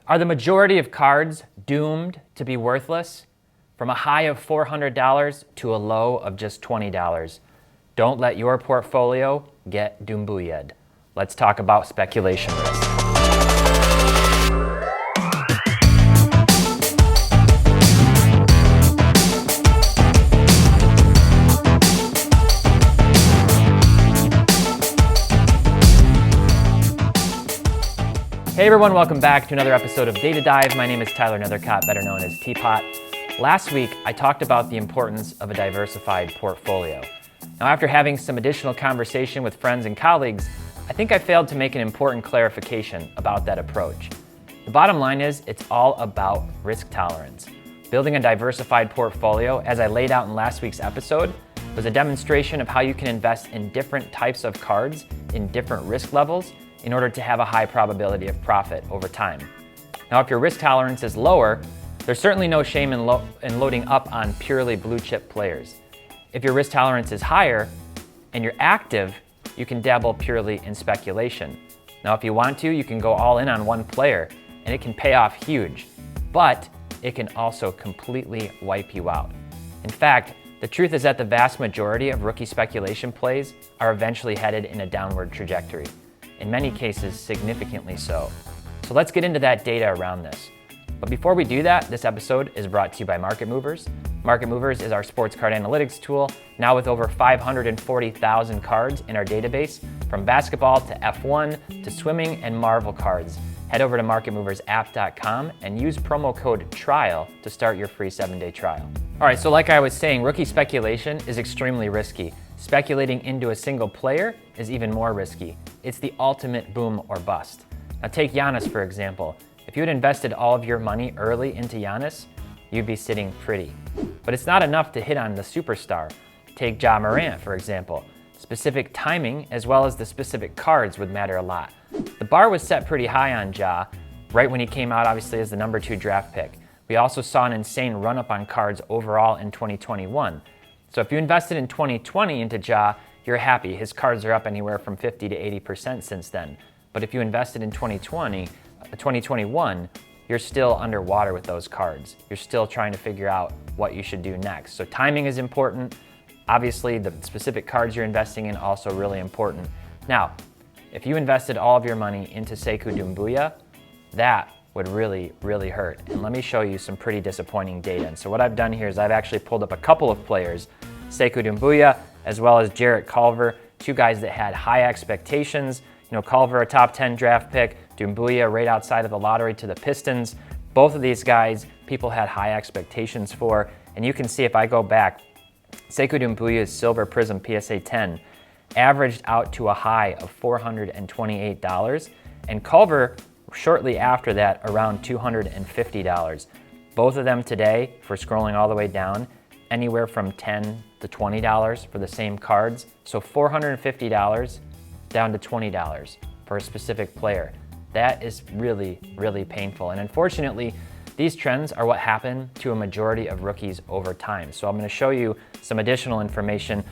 Are the majority of cards doomed to be worthless? From a high of $400 to a low of just $20. Don't let your portfolio get doombuoyed. Let's talk about speculation risk. Hey everyone, welcome back to another episode of Data Dive. My name is Tyler Nethercott, better known as Teapot. Last week, I talked about the importance of a diversified portfolio. Now, after having some additional conversation with friends and colleagues, I think I failed to make an important clarification about that approach. The bottom line is, it's all about risk tolerance. Building a diversified portfolio, as I laid out in last week's episode, was a demonstration of how you can invest in different types of cards in different risk levels in order to have a high probability of profit over time. Now, if your risk tolerance is lower, there's certainly no shame in loading up on purely blue chip players. If your risk tolerance is higher and you're active, you can dabble purely in speculation. Now, if you want to, you can go all in on one player and it can pay off huge, but it can also completely wipe you out. In fact, the truth is that the vast majority of rookie speculation plays are eventually headed in a downward trajectory. In many cases, significantly so. So let's get into that data around this. But before we do that, this episode is brought to you by Market Movers. Market Movers is our sports card analytics tool, now with over 540,000 cards in our database, from basketball to F1 to swimming and Marvel cards. Head over to marketmoversapp.com and use promo code TRIAL to start your free 7-day trial. All right, so like I was saying, rookie speculation is extremely risky. Speculating into a single player is even more risky. It's the ultimate boom or bust. Now take Giannis for example. If you had invested all of your money early into Giannis, you'd be sitting pretty. But it's not enough to hit on the superstar. Take Ja Morant for example. Specific timing as well as the specific cards would matter a lot. The bar was set pretty high on Ja, right when he came out obviously as the number 2 draft pick. We also saw an insane run-up on cards overall in 2021. So if you invested in 2020 into Ja, you're happy. His cards are up anywhere from 50 to 80% since then. But if you invested in 2021, you're still underwater with those cards. You're still trying to figure out what you should do next. So timing is important. Obviously, the specific cards you're investing in also really important. Now, if you invested all of your money into Sekou Doumbouya, that would really, really hurt. And let me show you some pretty disappointing data. And so what I've done here is I've actually pulled up a couple of players, Sekou Doumbouya, as well as Jarrett Culver, two guys that had high expectations. You know, Culver, a top 10 draft pick, Doumbouya right outside of the lottery to the Pistons. Both of these guys, people had high expectations for. And you can see if I go back, Sekou Doumbouya's Silver Prism PSA 10 averaged out to a high of $428. And Culver, shortly after that, around $250. Both of them today, for scrolling all the way down, anywhere from $10 to $20 for the same cards. So $450 down to $20 for a specific player. That is really, really painful. And unfortunately, these trends are what happen to a majority of rookies over time. So I'm going to show you some additional information.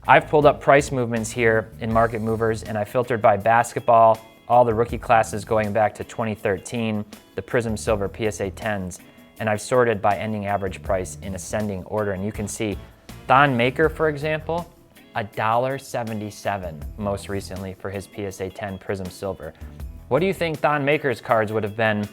I've pulled up price movements here in Market Movers, and I filtered by basketball, all the rookie classes going back to 2013, the Prism Silver PSA 10s, and I've sorted by ending average price in ascending order. And you can see Thon Maker, for example, $1.77 most recently for his PSA 10 Prism Silver. What do you think Thon Maker's cards would have been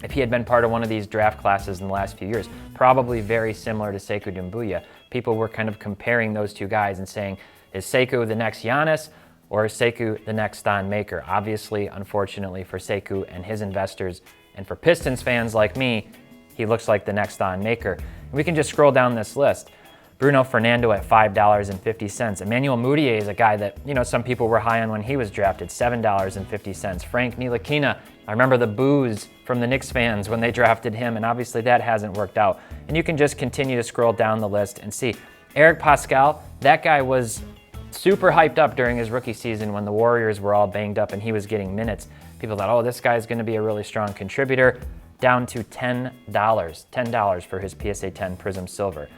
if he had been part of one of these draft classes in the last few years? Probably very similar to Sekou Doumbouya. People were kind of comparing those two guys and saying, is Sekou the next Giannis or is Sekou the next Thon Maker? Obviously, unfortunately for Sekou and his investors, and for Pistons fans like me, he looks like the next Thon Maker. And we can just scroll down this list. Bruno Fernando at $5.50. Emmanuel Mudiay is a guy that, you know, some people were high on when he was drafted, $7.50. Frank Ntilikina, I remember the boos from the Knicks fans when they drafted him, and obviously that hasn't worked out. And you can just continue to scroll down the list and see. Eric Pascal, that guy was super hyped up during his rookie season when the Warriors were all banged up and he was getting minutes. People thought, oh, this guy's going to be a really strong contributor. Down to $10 for his PSA 10 Prism Silver.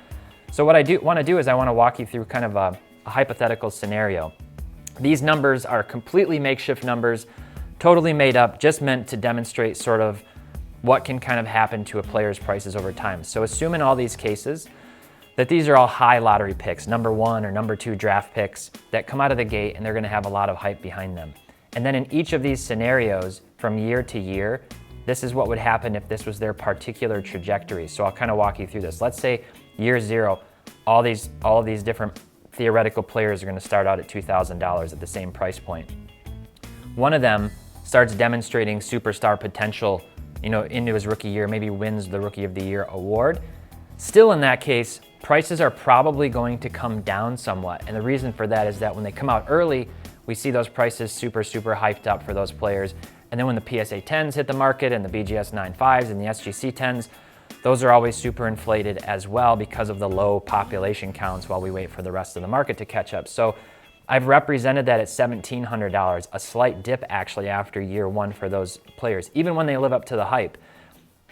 So what I want to do is I want to walk you through kind of a hypothetical scenario. These numbers are completely makeshift numbers, totally made up, just meant to demonstrate sort of what can kind of happen to a player's prices over time. So assume in all these cases that these are all high lottery picks, number 1 or number 2 draft picks that come out of the gate and they're gonna have a lot of hype behind them. And then in each of these scenarios from year to year, this is what would happen if this was their particular trajectory. So I'll kind of walk you through this. Let's say year 0, all of these different theoretical players are gonna start out at $2,000 at the same price point. One of them starts demonstrating superstar potential, into his rookie year, maybe wins the Rookie of the Year award. Still in that case, prices are probably going to come down somewhat. And the reason for that is that when they come out early, we see those prices super hyped up for those players. And then when the PSA 10s hit the market and the BGS 9.5s and the SGC 10s, those are always super inflated as well because of the low population counts while we wait for the rest of the market to catch up. So I've represented that at $1,700, a slight dip actually after year 1 for those players, even when they live up to the hype.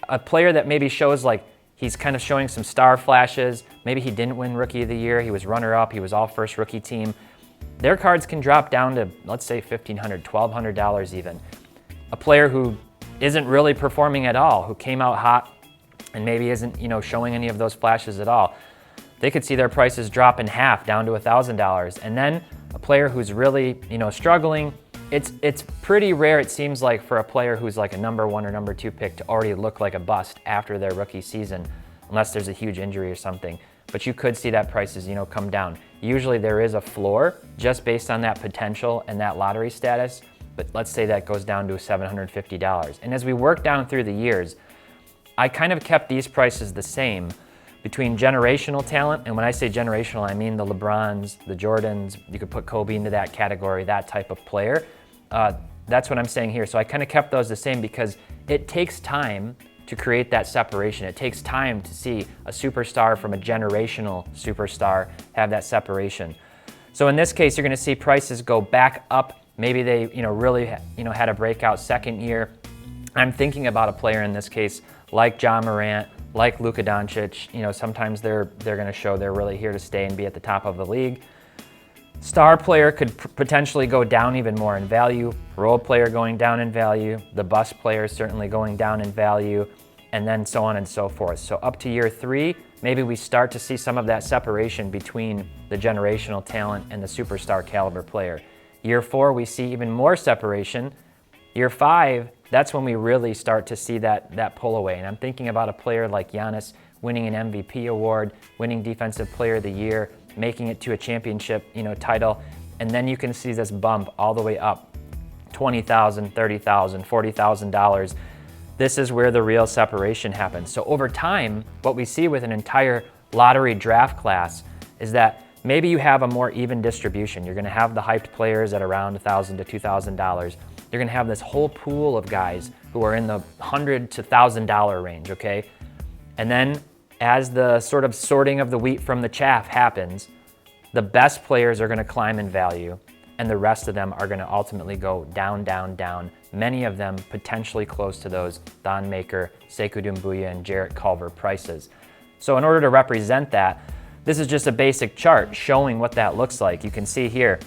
A player that maybe shows like he's kind of showing some star flashes, maybe he didn't win Rookie of the Year, he was runner-up, he was all first rookie team, their cards can drop down to, let's say, $1,500, $1,200 even. A player who isn't really performing at all, who came out hot and maybe isn't, showing any of those flashes at all, they could see their prices drop in half down to $1,000. And then a player who's really, struggling, it's pretty rare, it seems like, for a player who's like a number 1 or number 2 pick to already look like a bust after their rookie season, unless there's a huge injury or something. But you could see that prices, come down. Usually there is a floor just based on that potential and that lottery status, but let's say that goes down to $750. And as we work down through the years, I kind of kept these prices the same between generational talent, and when I say generational, I mean the LeBrons, the Jordans, you could put Kobe into that category, that type of player. That's what I'm saying here. So I kind of kept those the same because it takes time to create that separation. It takes time to see a superstar from a generational superstar have that separation. So in this case, you're gonna see prices go back up. Maybe they really had a breakout second year. I'm thinking about a player in this case like John Morant, like Luka Doncic. Sometimes they're going to show they're really here to stay and be at the top of the league. Star player could potentially go down even more in value. Role player going down in value. The bust player certainly going down in value, and then so on and so forth. So up to year 3, maybe we start to see some of that separation between the generational talent and the superstar caliber player. Year 4, we see even more separation. Year 5, that's when we really start to see that pull away. And I'm thinking about a player like Giannis winning an MVP award, winning Defensive Player of the Year, making it to a championship, title. And then you can see this bump all the way up, $20,000, $30,000, $40,000. This is where the real separation happens. So over time, what we see with an entire lottery draft class is that maybe you have a more even distribution. You're gonna have the hyped players at around $1,000 to $2,000. You're gonna have this whole pool of guys who are in the $100 to $1,000 range, okay? And then as the sort of sorting of the wheat from the chaff happens, the best players are gonna climb in value and the rest of them are gonna ultimately go down, down, down. Many of them potentially close to those Thon Maker, Sekou Doumbouya, and Jarrett Culver prices. So in order to represent that, this is just a basic chart showing what that looks like. You can see here,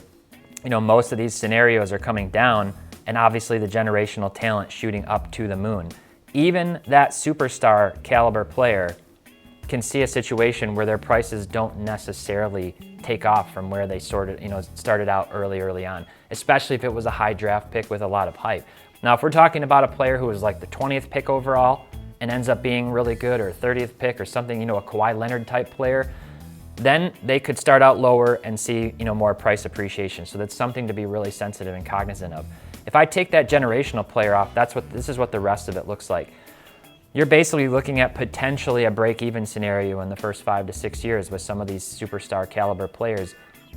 most of these scenarios are coming down, and obviously the generational talent shooting up to the moon. Even that superstar caliber player can see a situation where their prices don't necessarily take off from where they started out early on, especially if it was a high draft pick with a lot of hype. Now, if we're talking about a player who was like the 20th pick overall and ends up being really good, or 30th pick or something, a Kawhi Leonard type player, then they could start out lower and see, more price appreciation. So that's something to be really sensitive and cognizant of. If I take that generational player off, this is what the rest of it looks like. You're basically looking at potentially a break-even scenario in the first 5 to 6 years with some of these superstar caliber players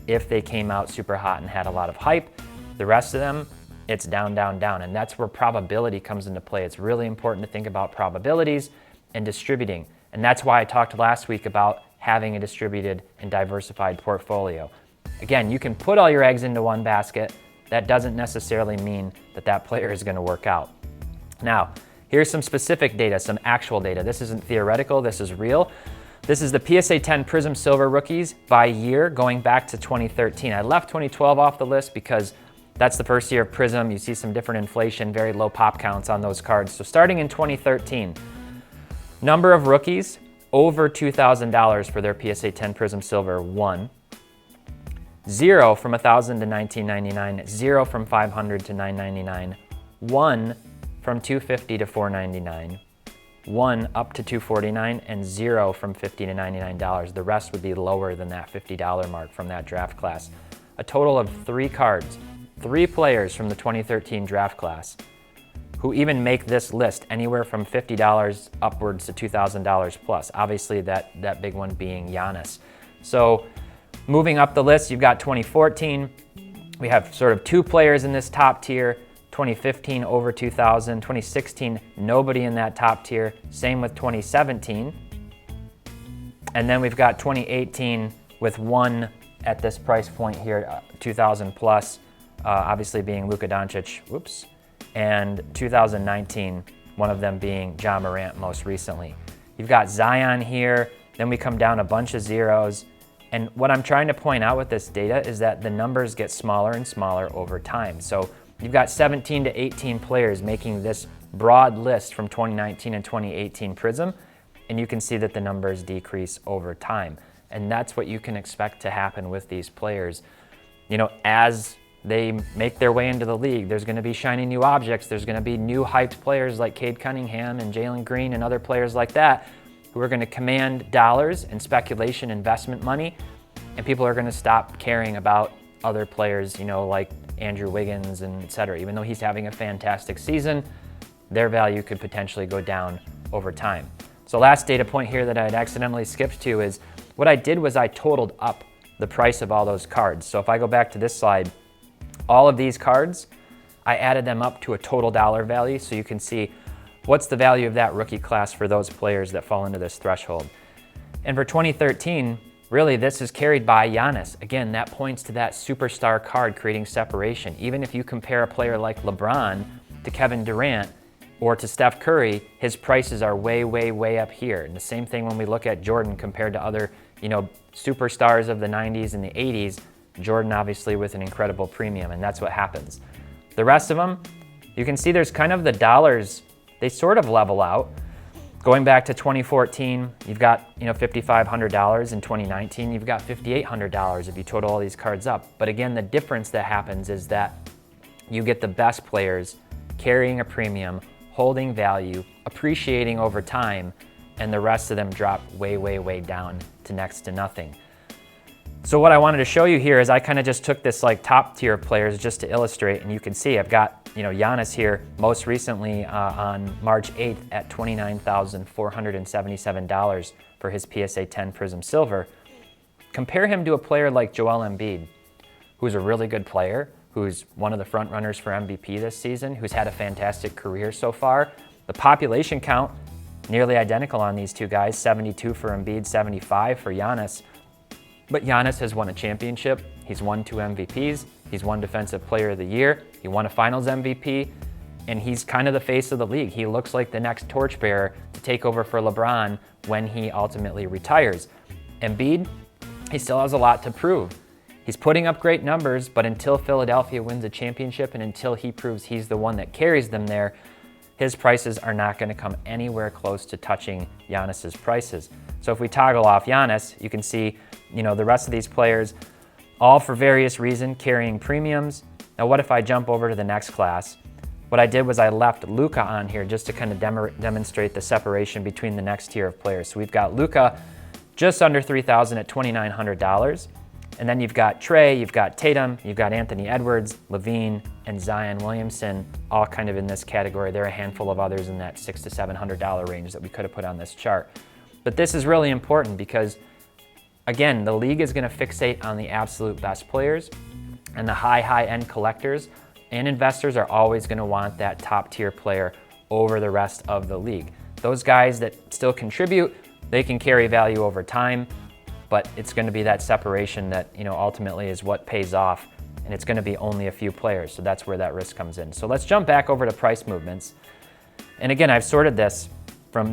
if they came out super hot and had a lot of hype. The rest of them, it's down, down, down. And that's where probability comes into play. It's really important to think about probabilities and distributing. And that's why I talked last week about having a distributed and diversified portfolio. Again, you can put all your eggs into one basket. That doesn't necessarily mean that player is going to work out. Now, here's some specific data, some actual data. This isn't theoretical, this is real. This is the PSA 10 Prism Silver rookies by year going back to 2013. I left 2012 off the list because That's the first year of Prism. You see some different inflation, very low pop counts on those cards. So starting in 2013, number of rookies over $2,000 for their PSA 10 Prism Silver, 1. 0 from 1,000 to 1999, 0 from 500 to 999, 1 from 250 to 499, 1 up to 249, and 0 from $50 to $99. The rest would be lower than that $50 mark from that draft class. A total of 3 cards, 3 players from the 2013 draft class who even make this list anywhere from $50 upwards to $2,000 plus. Obviously that big one being Giannis. So moving up the list, you've got 2014. We have sort of 2 players in this top tier. 2015 over 2,000. 2016, nobody in that top tier. Same with 2017. And then we've got 2018 with 1 at this price point here, 2,000 plus, obviously being Luka Doncic. Whoops. And 2019, one of them being Ja Morant most recently. You've got Zion here. Then we come down a bunch of zeros. And what I'm trying to point out with this data is that the numbers get smaller and smaller over time. So you've got 17 to 18 players making this broad list from 2019 and 2018 Prism, and you can see that the numbers decrease over time. And that's what you can expect to happen with these players. As they make their way into the league, there's going to be shiny new objects. There's going to be new hyped players like Cade Cunningham and Jalen Green and other players like that who are going to command dollars and speculation investment money, and people are going to stop caring about other players, like Andrew Wiggins and et cetera. Even though he's having a fantastic season, their value could potentially go down over time. So last data point here that I had accidentally skipped to is what I did was I totaled up the price of all those cards. So if I go back to this slide, all of these cards, I added them up to a total dollar value so you can see what's the value of that rookie class for those players that fall into this threshold. And for 2013, really this is carried by Giannis. Again, that points to that superstar card creating separation. Even if you compare a player like LeBron to Kevin Durant or to Steph Curry, his prices are way, way, way up here. And the same thing when we look at Jordan compared to other, superstars of the 90s and the 80s, Jordan obviously with an incredible premium, and that's what happens. The rest of them, you can see there's kind of the dollars, they sort of level out. Going back to 2014, you've got $5,500. In 2019, you've got $5,800 if you total all these cards up. But again, the difference that happens is that you get the best players carrying a premium, holding value, appreciating over time, and the rest of them drop way, way, way down to next to nothing. So what I wanted to show you here is I kind of just took this top tier of players just to illustrate, and you can see I've got Giannis here most recently on March 8th at $29,477 for his PSA 10 Prism Silver. Compare him to a player like Joel Embiid, who's a really good player, who's one of the front runners for MVP this season, who's had a fantastic career so far. The population count, nearly identical on these two guys, 72 for Embiid, 75 for Giannis. But Giannis has won a championship, he's won 2 MVPs, he's won Defensive Player of the Year, he won a Finals MVP, and he's kind of the face of the league. He looks like the next torchbearer to take over for LeBron when he ultimately retires. Embiid, he still has a lot to prove. He's putting up great numbers, but until Philadelphia wins a championship and until he proves he's the one that carries them there, his prices are not going to come anywhere close to touching Giannis's prices. So if we toggle off Giannis, you can see the rest of these players, all for various reasons, carrying premiums. Now what if I jump over to the next class? What I did was I left Luka on here just to kind of demonstrate the separation between the next tier of players. So we've got Luka just under $3,000 at $2,900. And then you've got Trey, you've got Tatum, you've got Anthony Edwards, Levine, and Zion Williamson, all kind of in this category. There are a handful of others in that $600 to $700 range that we could have put on this chart. But this is really important because, again, the league is going to fixate on the absolute best players, and the high-end collectors and investors are always going to want that top-tier player over the rest of the league. Those guys that still contribute, they can carry value over time, but it's going to be that separation that ultimately is what pays off, and it's going to be only a few players, so that's where that risk comes in. So let's jump back over to price movements. And again, I've sorted this from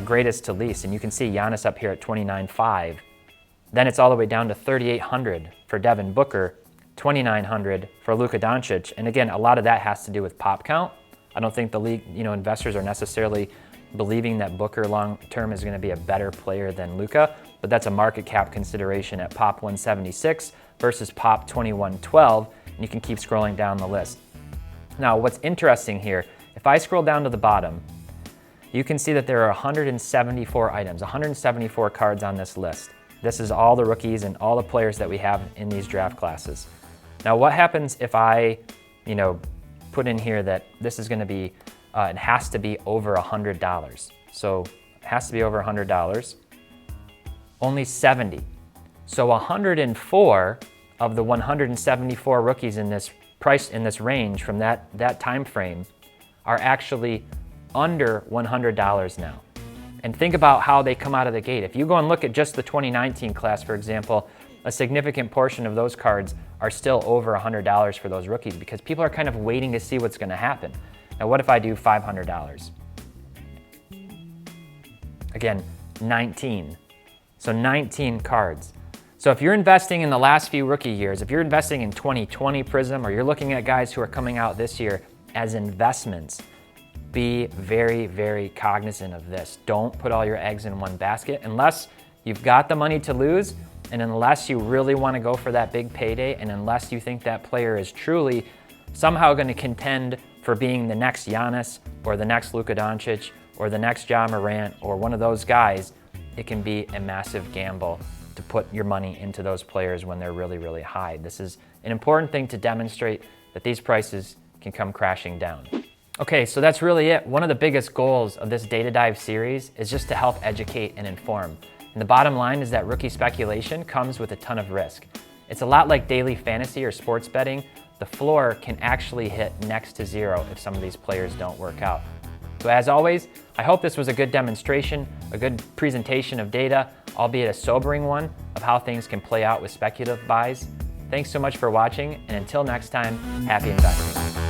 greatest to least, and you can see Giannis up here at $29,500. Then it's all the way down to $3,800 for Devin Booker, $2,900 for Luka Doncic. And again, a lot of that has to do with pop count. I don't think the league, investors are necessarily believing that Booker long term is going to be a better player than Luka, but that's a market cap consideration at pop 176 versus pop 2112, and you can keep scrolling down the list. Now, what's interesting here, if I scroll down to the bottom, you can see that there are 174 items, 174 cards on this list. This is all the rookies and all the players that we have in these draft classes. Now, what happens if I, put in here that this is going to be, it has to be over $100. So it has to be over $100. Only 70. So 104 of the 174 rookies in this price, in this range from that time frame are actually under $100 now. And think about how they come out of the gate. If you go and look at just the 2019 class, for example, a significant portion of those cards are still over $100 for those rookies because people are kind of waiting to see what's going to happen. Now, what if I do $500? Again, 19. So 19 cards. So if you're investing in the last few rookie years, if you're investing in 2020 Prism, or you're looking at guys who are coming out this year as investments, be very, very cognizant of this. Don't put all your eggs in one basket unless you've got the money to lose, and unless you really want to go for that big payday, and unless you think that player is truly somehow going to contend for being the next Giannis or the next Luka Doncic or the next Ja Morant or one of those guys, it can be a massive gamble to put your money into those players when they're really, really high. This is an important thing to demonstrate that these prices can come crashing down. Okay, so that's really it. One of the biggest goals of this Data Dive series is just to help educate and inform. And the bottom line is that rookie speculation comes with a ton of risk. It's a lot like daily fantasy or sports betting. The floor can actually hit next to zero if some of these players don't work out. So as always, I hope this was a good demonstration, a good presentation of data, albeit a sobering one, of how things can play out with speculative buys. Thanks so much for watching, and until next time, happy investing.